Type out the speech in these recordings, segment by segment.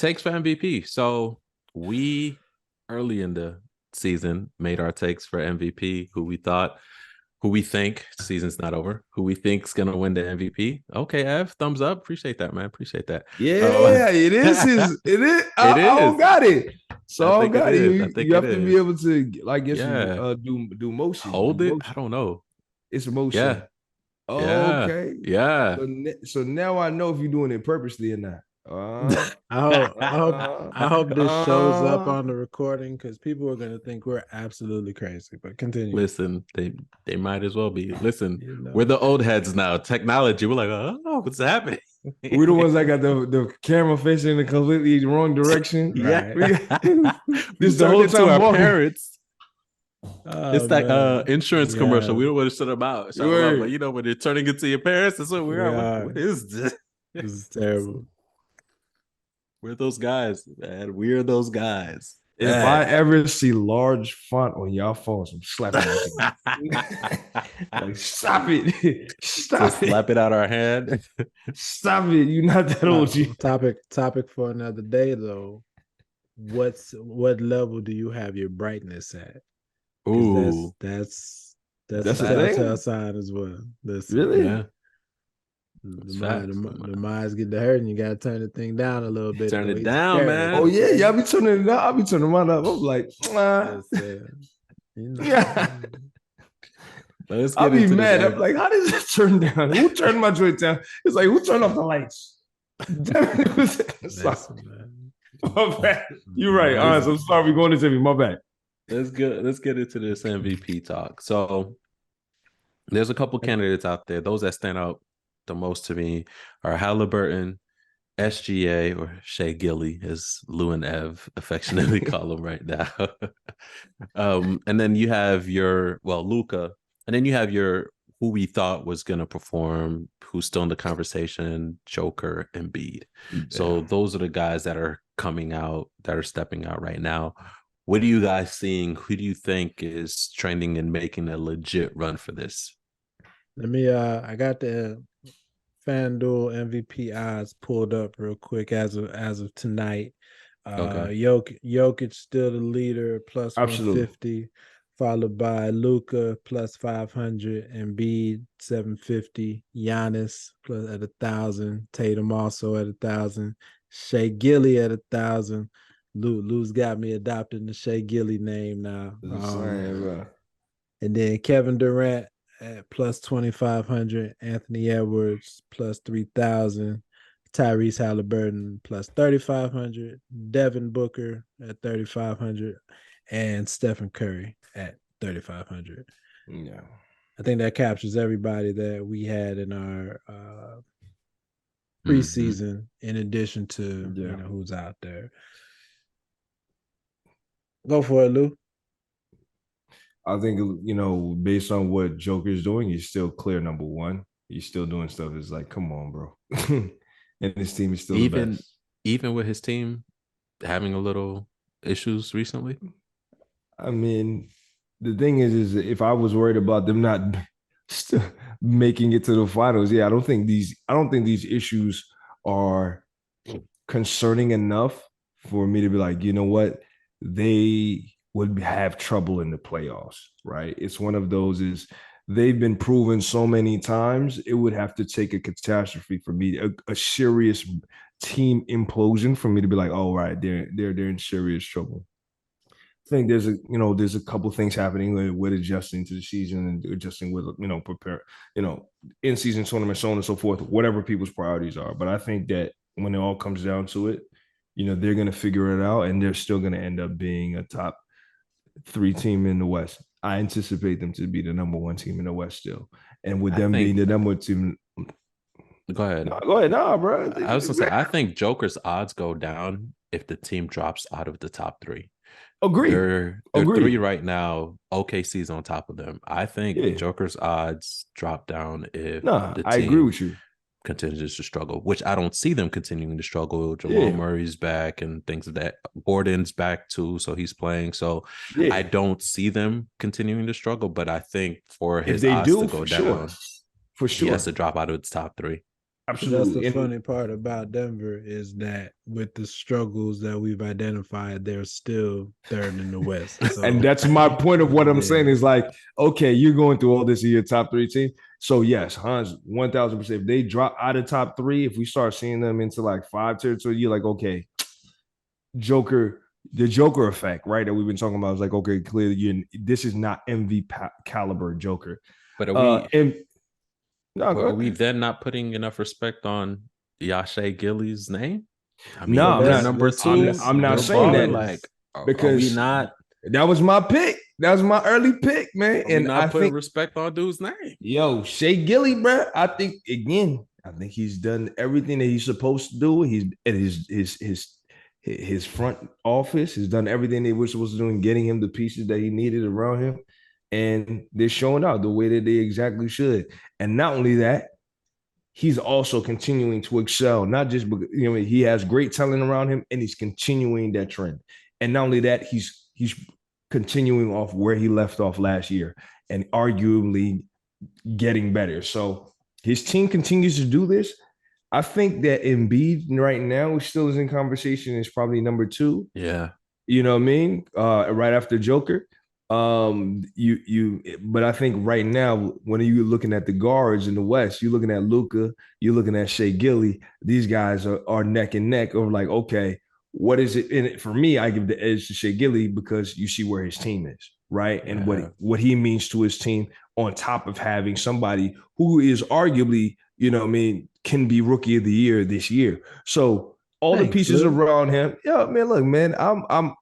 takes for MVP. So we early in the season made our takes for MVP, who we think season's not over, who we think's gonna win the MVP. Okay, Ev, thumbs up. Appreciate that, man. Appreciate that. Yeah, it is it is. It I is. don't got it. So I I don't think it got it. is. I think You it have to be is. able to, I guess, Yeah. do motion. Do Hold it. I motion. don't know. It's motion. Yeah. Oh, Yeah. okay. Yeah. So now I know if you're doing it purposely or not. I hope this shows up on the recording because people are gonna think we're absolutely crazy. But continue. Listen, they might as well be. Listen, we're the old heads now. Technology. We're like, oh, what's happening? We're the ones that got the camera facing in a completely wrong direction. Yeah. This the whole time our walking. Parents. Oh, It's like insurance commercial. Yeah. We don't want to shut them out. But you know, when they're turning into your parents, that's what we are. What is this? This is terrible. We're those guys, man. We're those guys. If I ever see large font on y'all phones, I'm slapping it. Like, stop it. Stop it. Slap it out our hand. Stop it. You're not that old. Topic for another day, though. What level do you have your brightness at? Ooh. That's a a thing? telltale sign as well. Really? Yeah. The minds get to hurting. You gotta turn the thing down a little bit. Turn it down, man. Oh yeah, y'all be turning it down. I'll be turning mine up. I'm like, yeah. Let's I'll get be into mad. this. I'm like, how does it turn down? Who turned my joint down? It's like, who turned off the lights? My bad. You're right. Honest, I'm sorry we're going into me. My bad. Let's get into this MVP talk. So there's a couple candidates out there. Those that stand out the most to me are Halliburton, SGA, or Shea Gilly, as Lou and Ev affectionately call him right now. And then you have Luka, and then you have who we thought was going to perform, who's still in the conversation, Joker and Embiid. Yeah. So those are the guys that are coming out, that are stepping out right now. What are you guys seeing? Who do you think is trending and making a legit run for this? Let me I got the FanDuel MVP odds pulled up real quick as of tonight. Jokic still the leader, plus 150, followed by Luka plus 500, Embiid 750, Giannis plus at 1,000, Tatum also at 1,000, Shea Gilly at 1,000. Lou's got me adopting the Shea Gilly name now. And then Kevin Durant at plus 2,500, Anthony Edwards plus 3,000, Tyrese Halliburton plus 3,500, Devin Booker at 3,500, and Stephen Curry at 3,500. Yeah, I think that captures everybody that we had in our preseason, in addition to who's out there. Go for it, Lou. I think, based on what Joker's doing, he's still clear number one. He's still doing stuff. It's like, come on, bro. And his team is still the best. Even with his team having a little issues recently? I mean, the thing is if I was worried about them not making it to the finals, I don't think these issues are concerning enough for me to be like, you know what? They would have trouble in the playoffs, right? It's one of those is they've been proven so many times. It would have to take a catastrophe for me, a serious team implosion for me to be like, oh, right, they're in serious trouble. I think there's a couple things happening with adjusting to the season and adjusting with, prepare, in season tournament, so on and so forth, whatever people's priorities are. But I think that when it all comes down to it, they're going to figure it out, and they're still going to end up being a top 3 team in the West. I anticipate them to be the number 1 team in the West still. And with them being the number 1 team. Go ahead. No, go ahead. Nah, bro. I was going to say, I think Joker's odds go down if the team drops out of the top 3. Agree. They're 3 right now. OKC's on top of them. I think Joker's odds drop down if the team I agree with you. continues to struggle, which I don't see them continuing to struggle. Jamal Murray's back and things of that. Gordon's back too, so he's playing. So I don't see them continuing to struggle, but I think for his odds to go down, for sure, he has to drop out of its top 3. That's the Absolutely. funny part about Denver is that with the struggles that we've identified, they're still third in the West. So, and that's my point of what I'm saying is like, okay, you're going through all this in your top 3 teams. So yes, Hans, 1000%. If they drop out of top 3, if we start seeing them into like 5 territory, you're like, okay, Joker, the Joker effect, right? That we've been talking about is like, okay, clearly this is not MVP caliber Joker. But are we ahead. then not putting enough respect on Yasha Gilly's name? I mean, No, I'm they're not. number 2. I'm not They're saying balling. that Like, are we because not? that was my pick. That was my early pick, man. Are we And not I putting think respect on dude's name? Yo, Shea Gilly, bro. I think he's done everything that he's supposed to do. He's at his front office. He's done everything they were supposed to do in getting him the pieces that he needed around him, and they're showing out the way that they exactly should. And not only that, he's also continuing to excel. Not just because he has great talent around him, and he's continuing that trend. And not only that, he's continuing off where he left off last year, and arguably getting better. So his team continues to do this. I think that Embiid right now still is in conversation. Is probably number 2. Yeah, you know what I mean. Right after Joker. But I think right now, when you looking at the guards in the West, you're looking at Luka, you're looking at Shea Gilly. These guys are neck and neck. Or like, okay, what is it? And for me, I give the edge to Shea Gilly because you see where his team is, right? And what he means to his team, on top of having somebody who is arguably, can be rookie of the year this year. So all the pieces around him, man, look, man, I'm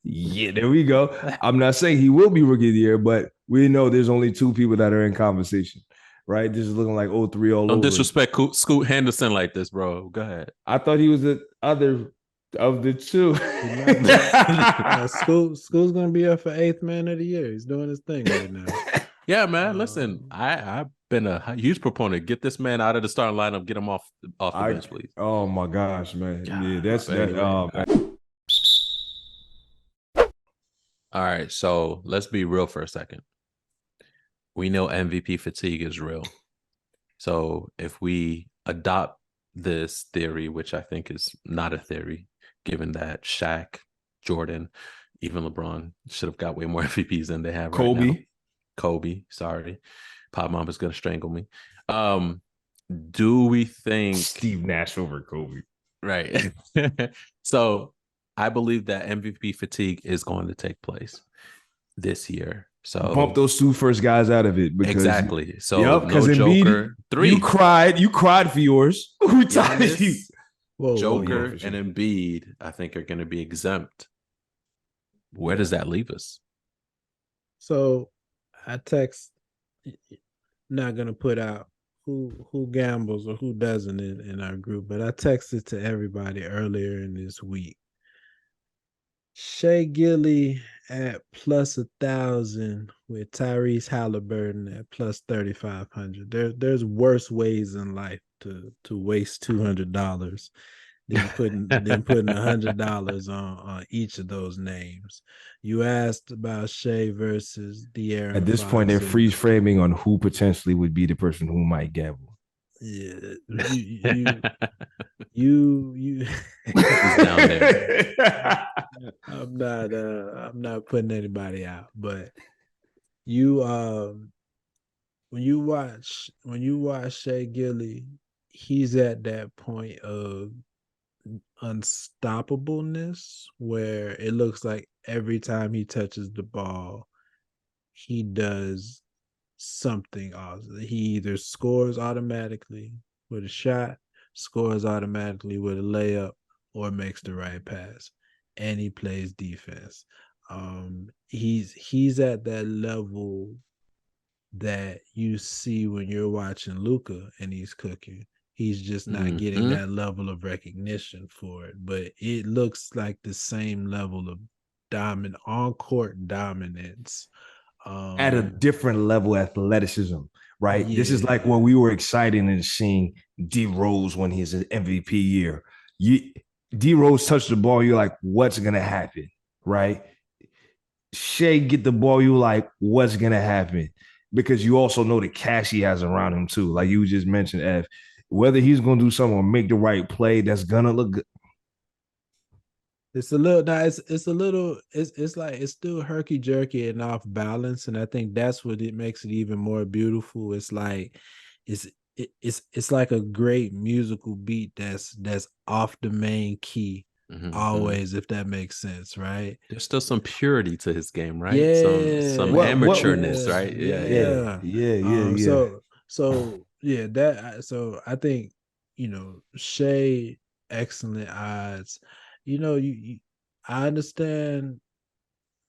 yeah, there we go. I'm not saying he will be rookie of the year, but we know there's only 2 people that are in conversation, right? This is looking like 03 all over. Don't disrespect Scoot Henderson like this, bro. Go ahead. I thought he was the other of the 2. Scoot's gonna be up for 8th man of the year. He's doing his thing right now. Yeah, man. Listen, I've been a huge proponent. Get this man out of the starting lineup. Get him off the bench, please. Oh my gosh, man. Yeah, that's that. All right, so let's be real for a second. We know MVP fatigue is real. So if we adopt this theory, which I think is not a theory, given that Shaq, Jordan, even LeBron should have got way more MVPs than they have right now. Kobe, sorry. Pop Mom is going to strangle me. Do we think Steve Nash over Kobe? Right. So I believe that MVP fatigue is going to take place this year. So bump those 2 first guys out of it. Exactly. So because no Joker. Embiid, 3. You cried for yours. Who tied you? Joker and Embiid, I think, are going to be exempt. Where does that leave us? So I text, not going to put out who gambles or who doesn't in our group, but I texted to everybody earlier in this week. Shea Gilly at plus 1,000 with Tyrese Halliburton at plus 3,500. There's worse ways in life to waste $200 than putting $100 on each of those names. You asked about Shea versus De'Aaron. At this point, they're freeze framing on who potentially would be the person who might gamble. Yeah, you down there. I'm not putting anybody out, but you when you watch Shea Gilly, he's at that point of unstoppableness where it looks like every time he touches the ball, he does something awesome. He either scores automatically with a shot, scores automatically with a layup, or makes the right pass, and he plays defense. He's at that level that you see when you're watching Luka and he's cooking. He's just not getting that level of recognition for it, but it looks like the same level of on-court dominance. At a different level of athleticism, right? Yeah. This is like what we were excited in seeing D Rose when he's an MVP year. D Rose touched the ball, you're like, what's gonna happen, right? Shea get the ball, you're like, what's gonna happen? because you also know the cash he has around him too. Like you just mentioned, Ev, whether he's going to do something or make the right play, that's gonna look good. It's a little, no, it's a little, it's like it's still herky jerky and off balance, and I think that's what it makes it even more beautiful. It's like it's it's like a great musical beat that's off the main key always, if that makes sense, right? There's still some purity to his game, right? Some Yeah, amateurness, right? Yeah. So yeah, so I think Shea, excellent odds. I understand.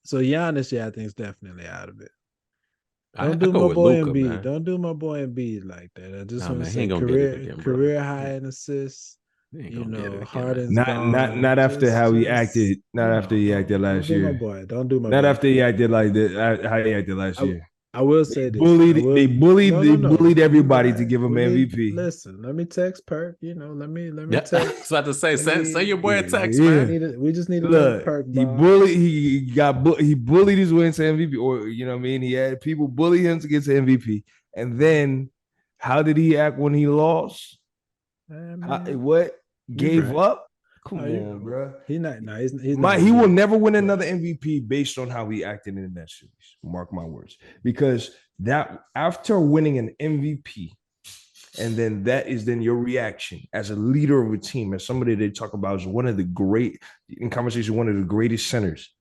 So Giannis, yeah, I think is definitely out of it. Don't I do go my with boy Luca, Embiid. man. Don't do my boy Embiid like that. I just Nah, want to man, he say ain't gonna get it career again, bro. career high in assists. He ain't gonna get it again, man. Harden's gone. Not after how he Just acted. Not after he acted don't last do my year. boy. Don't do my Not boy. after he acted like that. How he acted last I year. I will say this. They bullied. No, They no, no. bullied You everybody to right. give him We need MVP. listen. Let me text Perk. Let me Yeah, I was text. about to say, Let send your me boy a text, Yeah. man. we just need another Look, Perk he box. bullied. He bullied his way into MVP, or you know what I mean. He had people bully him to get to MVP, and then how did he act when he lost? I mean, What you gave right. up? Come Oh, on, bro. He's not. No, he's not He gonna will get it. never win But another MVP based on how he acted in that series. Mark my words, because that after winning an MVP, and then that is then your reaction as a leader of a team, as somebody they talk about as one of the great in conversation, one of the greatest centers,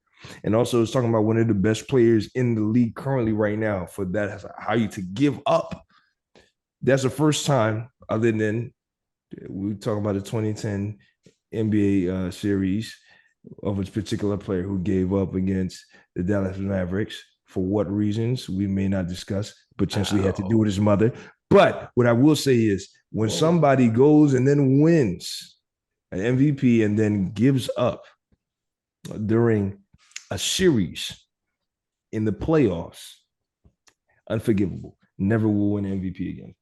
and also it's talking about one of the best players in the league currently right now. For that, how you to give up. That's the first time, other than we talk about the 2010 NBA series of a particular player who gave up against the Dallas Mavericks. For what reasons we may not discuss, potentially had to do with his mother. But what I will say is when somebody goes and then wins an MVP and then gives up during a series in the playoffs, unforgivable. Never will win MVP again.